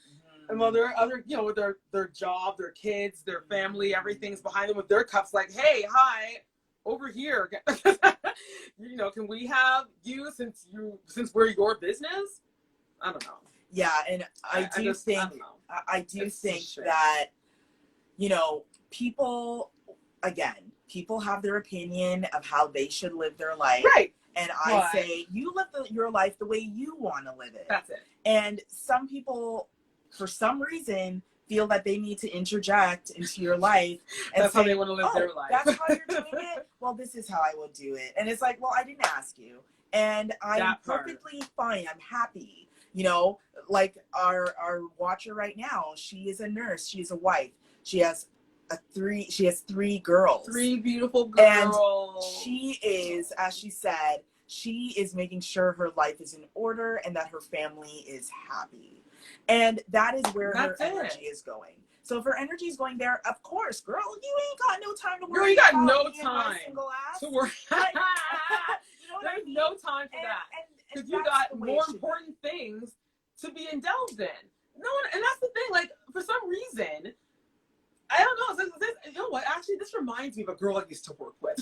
And while there are other, you know, with their job, their kids, their family, everything's behind them with their cups like, hey, hi, over here. You know, can we have you since we're your business? I don't know.
Yeah, and I do think that, you know, people have their opinion of how they should live their life.
Right.
And I say, you live your life the way you want to live it.
That's it.
And some people, for some reason, feel that they need to interject into your life. And
that's how they want to live their life.
That's how you're doing it? Well, this is how I will do it. And it's like, well, I didn't ask you. And I'm perfectly fine. I'm happy. You know, like our watcher right now, she is a nurse. She's a wife. She has three girls.
3 beautiful girls.
And she is, as she said, she is making sure her life is in order and that her family is happy. And that is where her energy is going. So if her energy is going there, of course, girl, you ain't got no time to worry.
Girl, you got
about
no
being
time
to
worry.
Like, you know what
There's
I mean?
no time for that. Because you got more important things to be indulged in. No one, and that's the thing. Like, for some reason, I don't know. You know what? Actually, this reminds me of a girl I used to work with.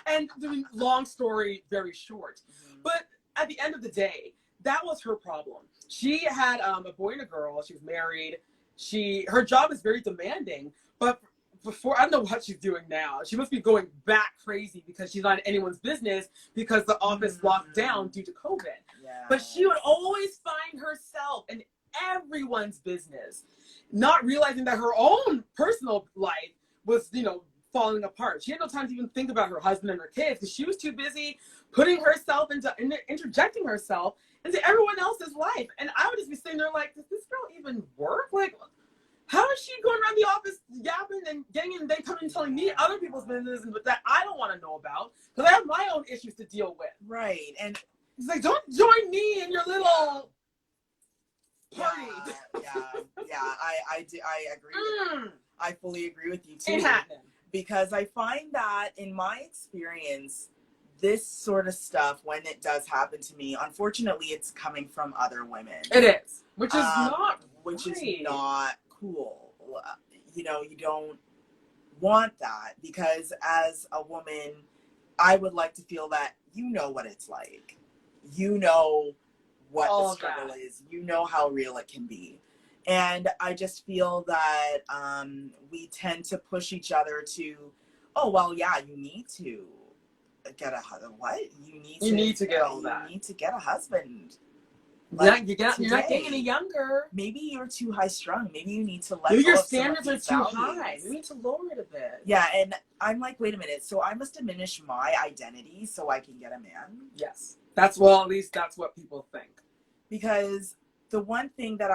And long story, very short. But at the end of the day, that was her problem. She had a boy and a girl. She was married. Her job is very demanding. But before, I don't know what she's doing now. She must be going back crazy because she's not anyone's business because the office locked down due to COVID. Yeah. But she would always find herself in everyone's business, not realizing that her own personal life was, you know, falling apart. She had no time to even think about her husband and her kids because she was too busy putting herself interjecting herself into everyone else's life. And I would just be sitting there like, does this girl even work? Like, how is she going around the office yapping and getting in, they come and telling me other people's business and that I don't want to know about because I have my own issues to deal with.
Right. And
it's like, don't join me in your little party.
I agree. I fully agree with you too.
Ain't happening.
Because I find that in my experience, this sort of stuff, when it does happen to me, unfortunately, it's coming from other women.
It is, which is not
cool. You know, you don't want that because as a woman, I would like to feel that you know what it's like. You know what the struggle is. You know how real it can be. And I just feel that we tend to push each other to, oh, well, yeah, you need to get a husband. What? You need to get all that. You need to get a husband.
Like, you're not getting any younger.
Maybe you're too high strung. Maybe you need to let
Maybe
go
your
of
standards are too
values.
high. You need to lower it a bit.
Yeah, and I'm like, wait a minute. So I must diminish my identity so I can get a man?
Yes. At least that's what people think.
Because the one thing that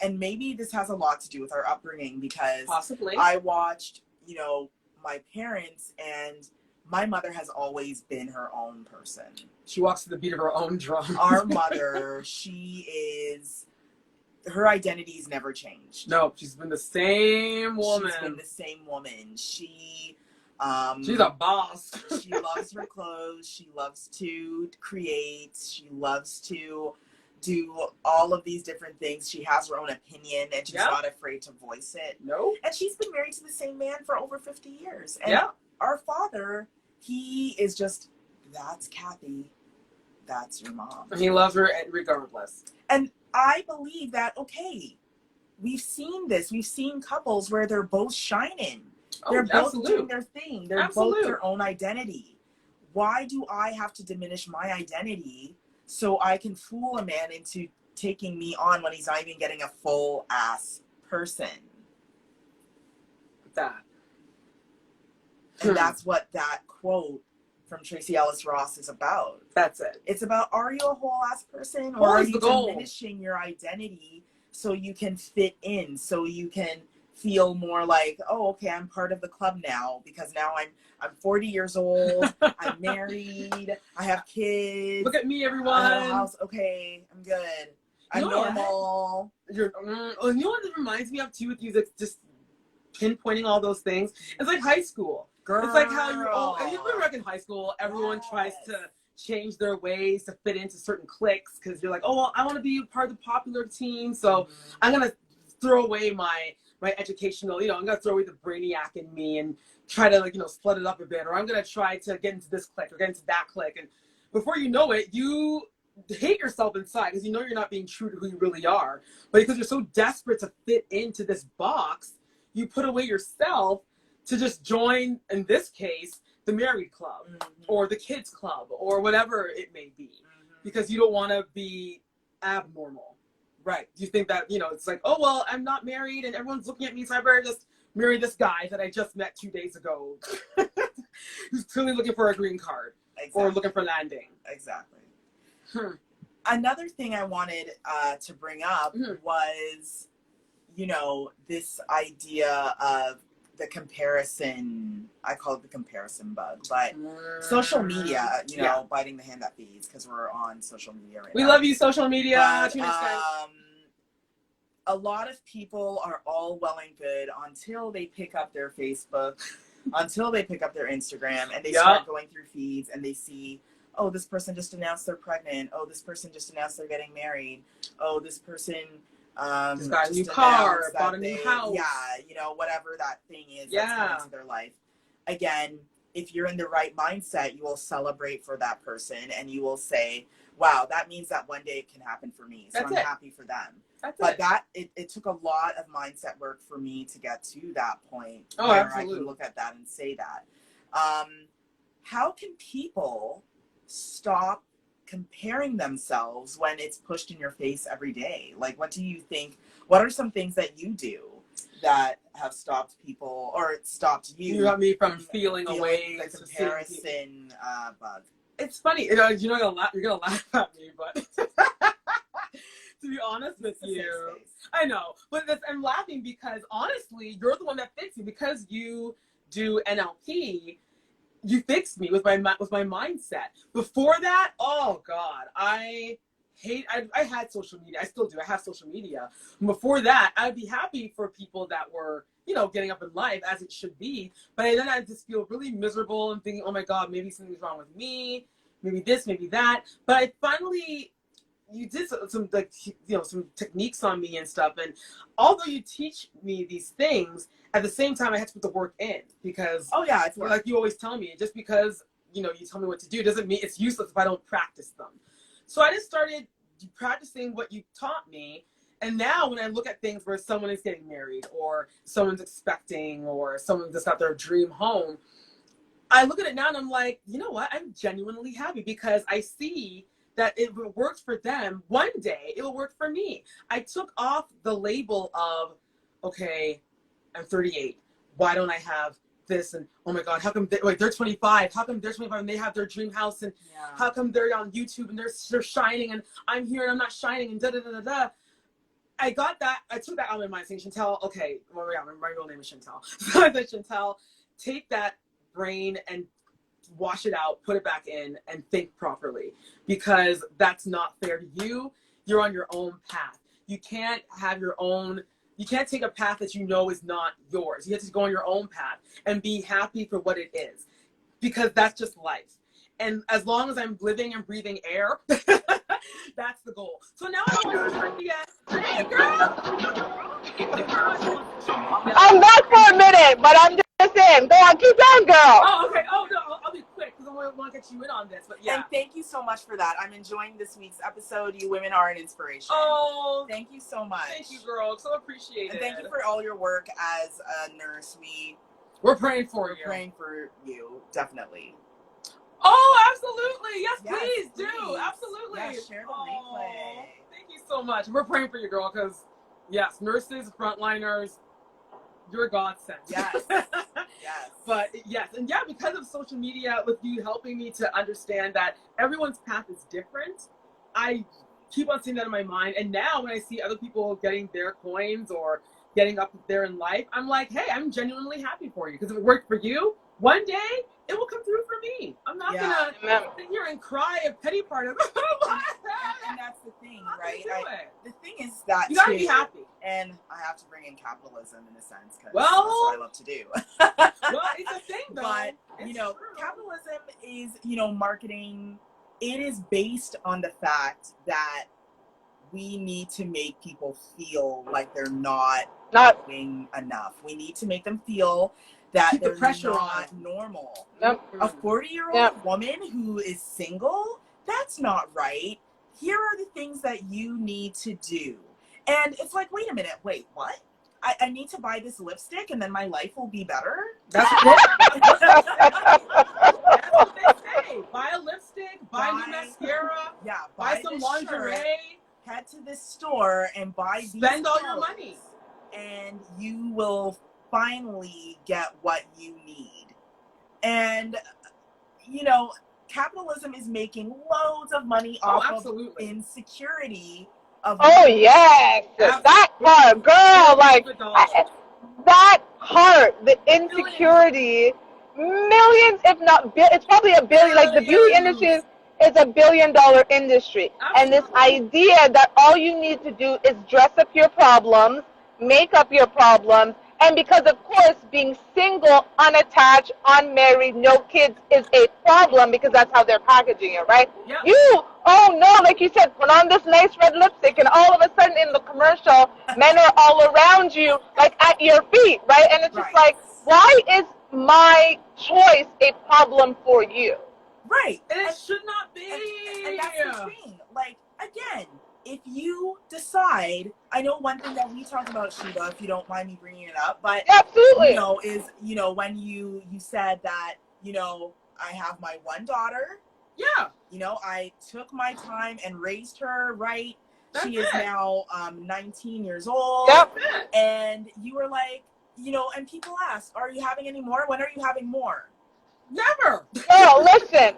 and maybe this has a lot to do with our upbringing because
possibly
I watched, you know, my parents, and my mother has always been her own person.
She walks to the beat of her own drum.
Our mother, her identity's never changed.
No, she's been the same woman.
She's been the same woman. She's
a boss.
She loves her clothes. She loves to create. She loves to do all of these different things. She has her own opinion and she's not afraid to voice it.
No.
And she's been married to the same man for over 50 years. And our father, he is just, that's Kathy. That's your mom.
And he loves her regardless.
And I believe that, okay, we've seen this. We've seen couples where they're both shining. They're both doing their thing. They're both their own identity. Why do I have to diminish my identity so I can fool a man into taking me on when he's not even getting a full ass person? And that's what that quote from Tracy Ellis Ross is about.
That's it.
It's about, are you a whole ass person, or are you diminishing your identity so you can fit in, so you can feel more like, oh, okay, I'm part of the club now because now I'm 40 years old, I'm married, I have kids.
Look at me, everyone.
I have a house. Okay, I'm good. I'm normal.
You know what it reminds me of too with you, just pinpointing all those things? It's like high school. Girl. It's like how you're all, and you remember in high school, everyone tries to, change their ways to fit into certain cliques because you're like, oh, well, I want to be part of the popular team, so I'm gonna throw away my educational, I'm gonna throw away the brainiac in me and try to split it up a bit, or I'm gonna try to get into this clique or get into that clique, and before you know it, you hate yourself inside because you're not being true to who you really are, but because you're so desperate to fit into this box, you put away yourself to just join, in this case, the married club or the kids club or whatever it may be, because you don't want to be abnormal. Right. You think that, it's like, oh, well, I'm not married and everyone's looking at me, so I better just marry this guy that I just met 2 days ago who's clearly looking for a green card or looking for landing.
Exactly. Another thing I wanted to bring up was, this idea of the comparison. I call it the comparison bug, but social media, biting the hand that feeds, because we're on social media right now.
We love you, social media.
But, a lot of people are all well and good until they pick up their Facebook, until they pick up their Instagram, and they start going through feeds and they see, oh, this person just announced they're pregnant. Oh, this person just announced they're getting married. Oh, this person
just got a new car, bought a new house.
Yeah, whatever that thing is that's coming into their life. Again, if you're in the right mindset, you will celebrate for that person and you will say, wow, that means that one day it can happen for me. So I'm happy for them. But it took a lot of mindset work for me to get to that point where I can look at that and say that. How can people stop comparing themselves when it's pushed in your face every day? Like, what do you think? What are some things that you do that have stopped people, or it stopped you?
You got me from feeling away
the comparison bug.
It's funny, you're gonna laugh at me, but to be honest with you, I know, but I'm laughing because honestly, you're the one that fixed me, because you do NLP. You fixed me with my mindset. Before that, oh God, I had social media. I still do. I have social media. Before that, I'd be happy for people that were, getting up in life as it should be. But then I just feel really miserable and thinking, oh my God, maybe something's wrong with me. Maybe this, maybe that. But I finally, you did some some techniques on me and stuff. And although you teach me these things, at the same time, I had to put the work in, because it's like you always tell me, just because you tell me what to do doesn't mean it's useless if I don't practice them. So I just started practicing what you taught me, and now when I look at things where someone is getting married, or someone's expecting, or someone just got their dream home, I look at it now and I'm like, you know what? I'm genuinely happy, because I see that if it works for them, one day it will work for me. I took off the label of, okay, I'm 38. Why don't I have this? And oh my God, how come they're 25? How come they're 25 and they have their dream house? And how come they're on YouTube and they're shining and I'm here and I'm not shining, and da da da da da. I got that. I took that out of my mind, saying, Chantel, okay, well, yeah, my real name is Chantel. So I said, Chantel, take that brain and wash it out, put it back in, and think properly, because that's not fair to you. You're on your own path. You can't have your own. You can't take a path that is not yours. You have to go on your own path and be happy for what it is, because that's just life. And as long as I'm living and breathing air, that's the goal. So now I don't want to forget. Hey, girl!
I'm back for a minute, but I'm just saying. Go on, keep going, girl.
Oh, okay. Oh, no, I'll be quick because I want to get you in on this. But yeah.
And thank you so much for that. I'm enjoying this week's episode. You women are an inspiration.
Oh,
thank you so much.
Thank you, girl. So appreciate it.
And thank you for all your work as a nurse.
We're praying for you.
We're praying for you, definitely.
Oh, absolutely. Yes, please do. Absolutely.
Yeah, share the replay.
Thank you so much. We're praying for you, girl, because, yes, nurses, frontliners, you're a godsend.
Yes. Yes.
But, yes. And, yeah, because of social media, with you helping me to understand that everyone's path is different, I keep on seeing that in my mind. And now when I see other people getting their coins or getting up there in life, I'm like, hey, I'm genuinely happy for you. Because if it worked for you, one day it will come through for me. I'm not gonna sit here and cry a pity part of it.
And that's the thing, right? The thing is that
you gotta be happy.
And I have to bring in capitalism in a sense, because
that's
what I love to do.
Well, it's a thing, though.
But capitalism is marketing it is based on the fact that we need to make people feel like they're not doing enough. We need to make them feel that
Keep the
they're
pressure
not
on.
normal.
Yep.
A 40-year-old woman who is single, that's not right. Here are the things that you need to do. And it's like, wait a minute, wait, what? I need to buy this lipstick and then my life will be better?
That's what they say. Buy a lipstick, buy new mascara, buy some lingerie.
Shirt, head to this store and buy these
Spend all
clothes,
your money.
and you will finally get what you need. And, you know, capitalism is making loads of money off of insecurity.
Yes, that part, girl, like that part, the insecurity, millions, if not it's probably a billion. Like the beauty industry is $1 billion industry, and this idea that all you need to do is dress up your problems, make up your problems. And because, of course, being single, unattached, unmarried, no kids is a problem because that's how they're packaging it, right?
Yep.
Oh no, like you said, put on this nice red lipstick, and all of a sudden in the commercial, men are all around you, like at your feet, right? And it's just like, why is my choice a problem for you?
Right.
And it should not be.
And that's the thing. Like, again, if you decide, I know one thing that we talked about, Shiva, if you don't mind me bringing it up, but
absolutely,
you know, is, you know, when you said that, you know, I have my one daughter.
Yeah.
You know, I took my time and raised her right. She is
it.
now 19 years old.
Yep.
And you were like, you know, and people ask, are you having any more? When are you having more?
Never.
No, listen.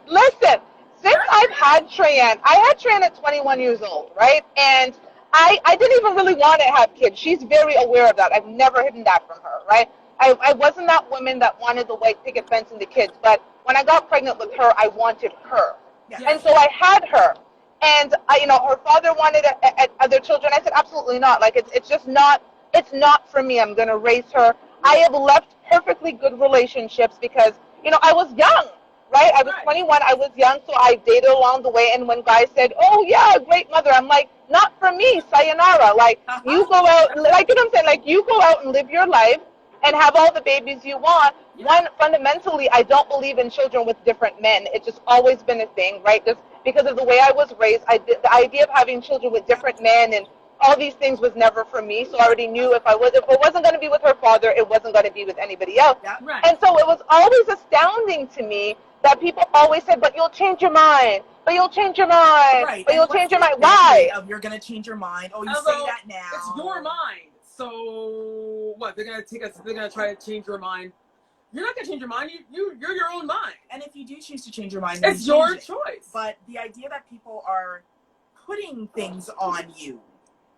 Since I've had Treyanne, I had Treyanne at 21 years old, right? And I didn't even really want to have kids. She's very aware of that. I've never hidden that from her, right? I wasn't that woman that wanted the white picket fence and the kids, but when I got pregnant with her, I wanted her.
Yes.
And so I had her. And, you know, her father wanted other children. I said, absolutely not. Like, it's just not, it's not for me. I'm going to raise her. I have left perfectly good relationships because, you know, I was young. Right? I was 21. I was young, so I dated along the way. And when guys said, oh, yeah, great mother, I'm like, not for me, sayonara. Like, you go out, like, you know what I'm saying? Like, you go out and live your life and have all the babies you want. One, fundamentally, I don't believe in children with different men. It's just always been a thing, right? Just because of the way I was raised, the idea of having children with different men and all these things was never for me. So I already knew if it wasn't going to be with her father, it wasn't going to be with anybody else.
Right.
And so it was always astounding to me that people always said, but you'll change your mind. But you'll change your mind.
Right.
But you'll change your mind. Why?
You're going to change your mind. Oh, you say that now.
It's your mind. So what? They're going to try to change your mind. You're not going to change your mind. You're your own mind.
And if you do choose to change your mind,
it's your choice.
But the idea that people are putting things on you.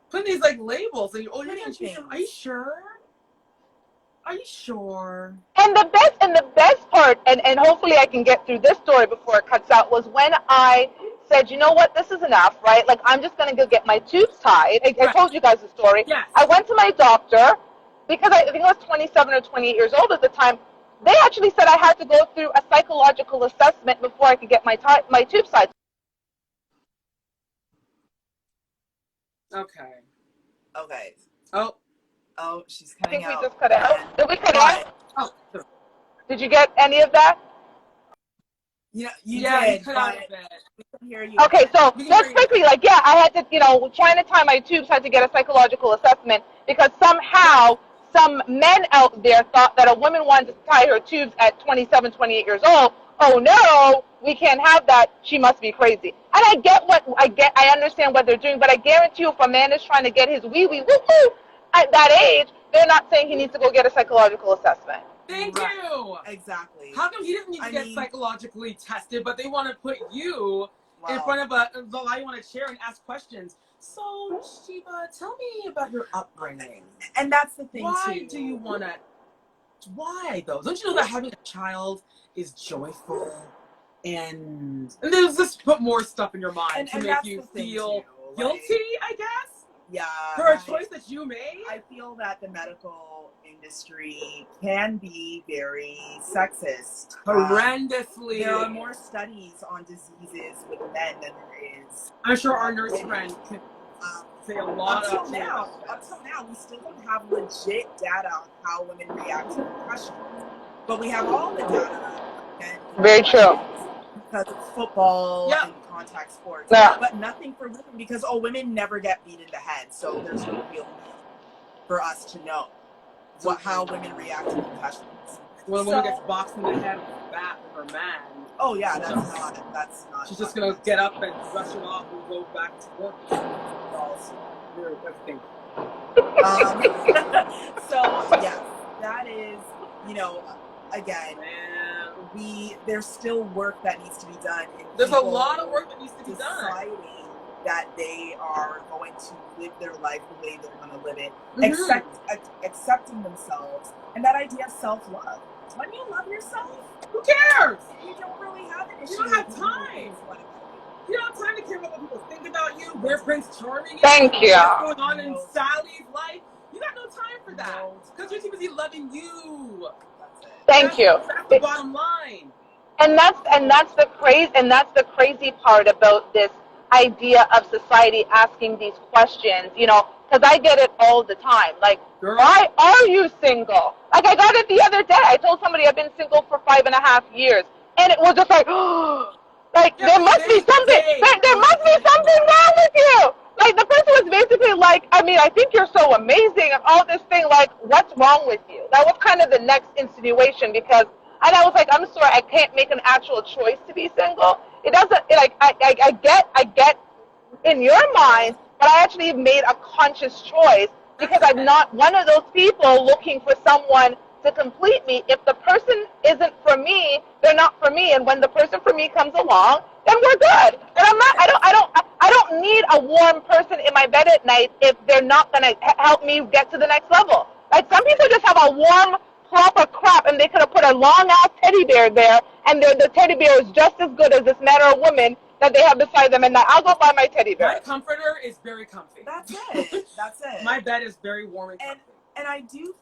Putting these like labels. And, oh, you're going to change your mind. Are you sure? Are you sure?
And the best part, and hopefully I can get through this story before it cuts out, was when I said, you know what, this is enough, right? Like, I'm just going to go get my tubes tied. I told you guys the story.
Yes.
I went to my doctor because I think I was 27 or 28 years old at the time. They actually said I had to go through a psychological assessment before I could get my tubes tied.
Okay.
Oh, she's cutting out.
I think we just cut it out. Did we cut it out?
Oh.
Did you get any of that?
You did,
you cut out a bit.
We can hear you.
Okay, so just quickly, like, yeah, I had to, you know, trying to tie my tubes, had to get a psychological assessment because somehow some men out there thought that a woman wanted to tie her tubes at 27, 28 years old. Oh no, we can't have that. She must be crazy. And I understand what they're doing, but I guarantee you if a man is trying to get his wee-wee woo-woo at that age, they're not saying he needs to go get a psychological assessment.
Thank you.
Exactly.
How come he doesn't need to get psychologically tested, but they want to put you in front of the lie on a chair and ask questions? So, Shiva, tell me about your upbringing.
And that's the thing,
Why do you want to? Why, though? Don't you know that having a child is joyful? And there's just put more stuff in your mind to make you feel guilty, I guess?
Yeah.
For a choice that you made?
I feel that the medical industry can be very sexist.
Horrendously.
There are more studies on diseases with men than there is.
I'm sure our nurse friend can say a lot
Until now, we still don't have legit data on how women react to concussions. But we have all the data.
Very true.
Because of football and contact sports.
Yeah.
But nothing for women because, women never get beat in the head. So there's no real need for us to know how women react to concussions.
When a woman gets boxed in the head with a bat with her man.
Oh yeah, that's not.
She's just gonna get up and brush it off and go back to work.
So yes, that is, again, there's still work that needs to be done.
There's a lot of work that needs to be done.
Deciding that they are going to live their life the way they're going to live it, accepting themselves, and that idea of self-love. When you love yourself,
who cares?
You don't really have an issue.
You don't have time. You don't have time to care about what people think about you, where Prince Charming is.
Thank you.
What's going on in Sally's life. You got no time for that. Because you're too busy loving you.
Thank you.
That's the bottom line.
And that's the crazy part about this idea of society asking these questions, because I get it all the time. Like, girl, why are you single? Like, I got it the other day. I told somebody I've been single for 5.5 years, and it was just like, there must be something. There must be something wrong with you. Like, the person was basically like, I think you're so amazing and all this thing. Like, what's wrong with you? That was kind of the next insinuation and I was like, I'm sorry, I can't make an actual choice to be single. It doesn't, I get in your mind, but I actually made a conscious choice because I'm not one of those people looking for someone to complete me. If the person isn't for me, they're not for me. And when the person for me comes along, then we're good. And I don't need a warm person in my bed at night if they're not going to help me get to the next level. Like, some people just have a warm, proper crap, and they could have put a long-ass teddy bear there, and the teddy bear is just as good as this man or woman that they have beside them, and now I'll go buy my teddy bear.
My comforter is very comfy.
That's it. That's it.
My bed is very warm and comfy.
And I do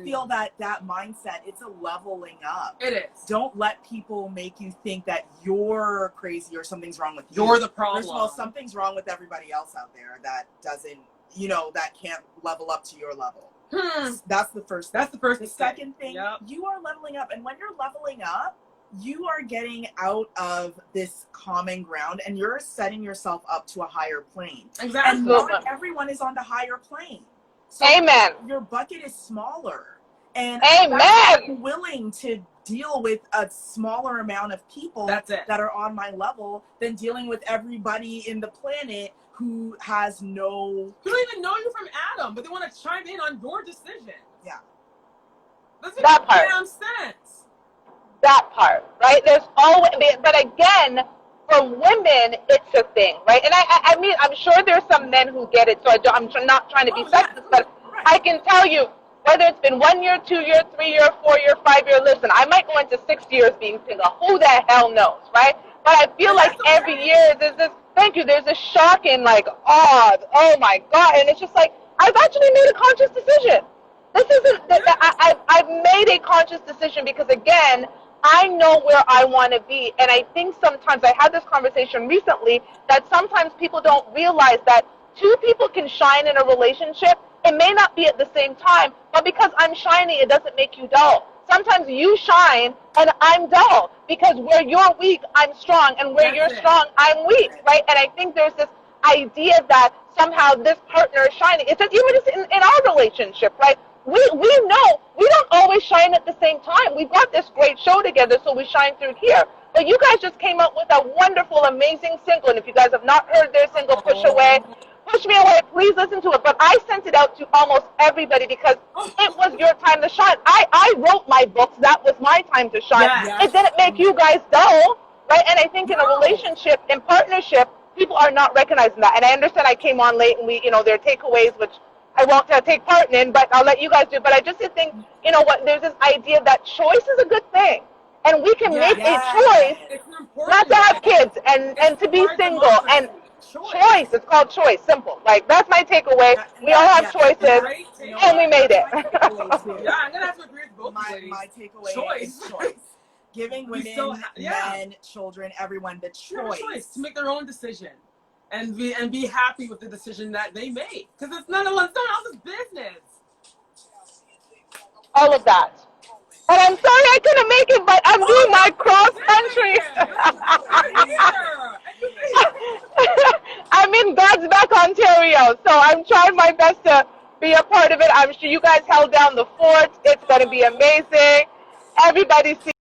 feel that mindset, it's a leveling up.
It is.
Don't let people make you think that you're crazy or something's wrong with you.
You're the problem.
First of all, something's wrong with everybody else out there that doesn't, that can't level up to your level. That's the first thing. The second thing, you are leveling up. And when you're leveling up, you are getting out of this common ground and you're setting yourself up to a higher plane.
Exactly.
And not everyone is on the higher plane. So
Amen.
Your bucket is smaller. And
Amen.
I'm willing to deal with a smaller amount of people that are on my level than dealing with everybody in the planet who has
who don't even know you from Adam, but they want to chime in on your decision.
Yeah.
Doesn't make damn sense.
That part, right? There's always, but again, for women, it's a thing, right? And I mean, I'm sure there's some men who get it, so I'm not trying to be sexist, but I can tell you, whether it's been 1 year, 2 year, 3 year, 4 year, 5 year, listen, I might go into 6 years being single. Who the hell knows, right? But I feel like every year there's this shocking, like, oh my God. And it's just like, I've actually made a conscious decision. This isn't, I've made a conscious decision because, again, I know where I want to be. And I think sometimes, I had this conversation recently, that sometimes people don't realize that two people can shine in a relationship. It may not be at the same time, but because I'm shining, it doesn't make you dull. Sometimes you shine and I'm dull because where you're weak, I'm strong, and where you're strong, I'm weak, right? And I think there's this idea that somehow this partner is shining. It's even just in our relationship, right? We know we don't always shine at the same time. We've got this great show together, so we shine through here. But you guys just came out with a wonderful, amazing single, and if you guys have not heard their single, Push Me Away, please listen to it. But I sent it out to almost everybody because it was your time to shine. I wrote my books. That was my time to shine. Yes. It didn't make you guys dull, right? And I think in a relationship, in partnership, people are not recognizing that. And I understand I came on late and there are takeaways, which I won't take part in, but I'll let you guys do. But I just think, there's this idea that choice is a good thing. And we can make a choice not to have kids and to be single. And Choice. It's called choice. Simple. Like, that's my takeaway. We all have choices, and we made it.
Yeah, I'm gonna have to agree with both ladies.
My takeaway is choice. Giving women, men, children, everyone the choice
to make their own decision, and be happy with the decision that they make, because it's none else's business.
All of that. And I'm sorry I couldn't make it, but I'm doing my cross country. I'm in God's Back, Ontario, so I'm trying my best to be a part of it. I'm sure you guys held down the fort. It's going to be amazing. Everybody see